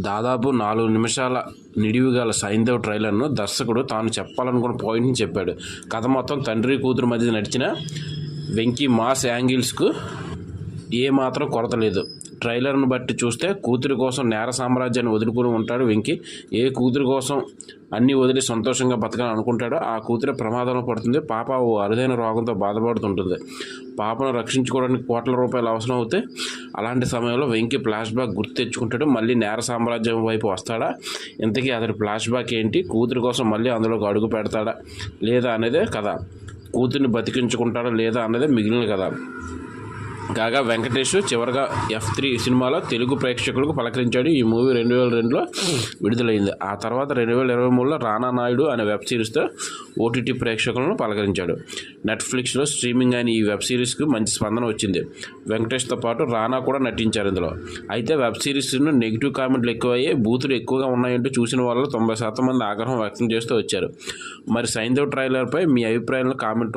దాదాపు 4 నిమిషాల నిడివి గల సైంధవ్ ట్రైలర్ను దర్శకుడు తాను చెప్పాలనుకున్న పాయింట్ని చెప్పాడు. కథ మొత్తం తండ్రి కూతురు మధ్య నడిచిన వెంకీ మాస్ యాంగిల్స్కు ఏమాత్రం కొరత లేదు. ట్రైలర్ను బట్టి చూస్తే కూతురి కోసం నేర సామ్రాజ్యాన్ని వదులుకుని ఉంటాడు వెంకీ. ఏ కూతురి కోసం అన్నీ వదిలి సంతోషంగా బతకాలని అనుకుంటాడో ఆ కూతురే ప్రమాదంలో పడుతుంది. పాప ఓ అరుదైన రోగంతో బాధపడుతుంటుంది. పాపను రక్షించుకోవడానికి కోట్ల రూపాయలు అవసరం అవుతాయి. అలాంటి సమయంలో వెంకీ ఫ్లాష్ బ్యాక్ గుర్తు తెచ్చుకుంటాడు. మళ్ళీ నేర సామ్రాజ్యం వైపు వస్తాడా? ఇంతకీ అతడి ఫ్లాష్ బ్యాక్ ఏంటి? కూతురి కోసం మళ్ళీ అందులోకి అడుగు పెడతాడా లేదా అనేదే కథ. కూతుర్ని బతికించుకుంటాడా లేదా అన్నదే మిగిలిన కథ. కాగా వెంకటేష్ చివరిగా F3 సినిమాలో తెలుగు ప్రేక్షకులకు పలకరించాడు. ఈ మూవీ 2002లో విడుదలైంది. ఆ తర్వాత 2023లో రానా నాయుడు అనే వెబ్ సిరీస్తో OTT ప్రేక్షకులను పలకరించాడు. నెట్ఫ్లిక్స్లో స్ట్రీమింగ్ అయిన ఈ వెబ్ సిరీస్కు మంచి స్పందన వచ్చింది. వెంకటేష్తో పాటు రానా కూడా నటించారు ఇందులో. అయితే వెబ్ సిరీస్ను నెగిటివ్ కామెంట్లు ఎక్కువయ్యాయి, బూతులు ఎక్కువగా ఉన్నాయంటూ చూసిన వాళ్ళలో 90% మంది ఆగ్రహం వ్యక్తం చేస్తూ వచ్చారు. మరి సైంధవ్ ట్రైలర్పై మీ అభిప్రాయాలను కామెంట్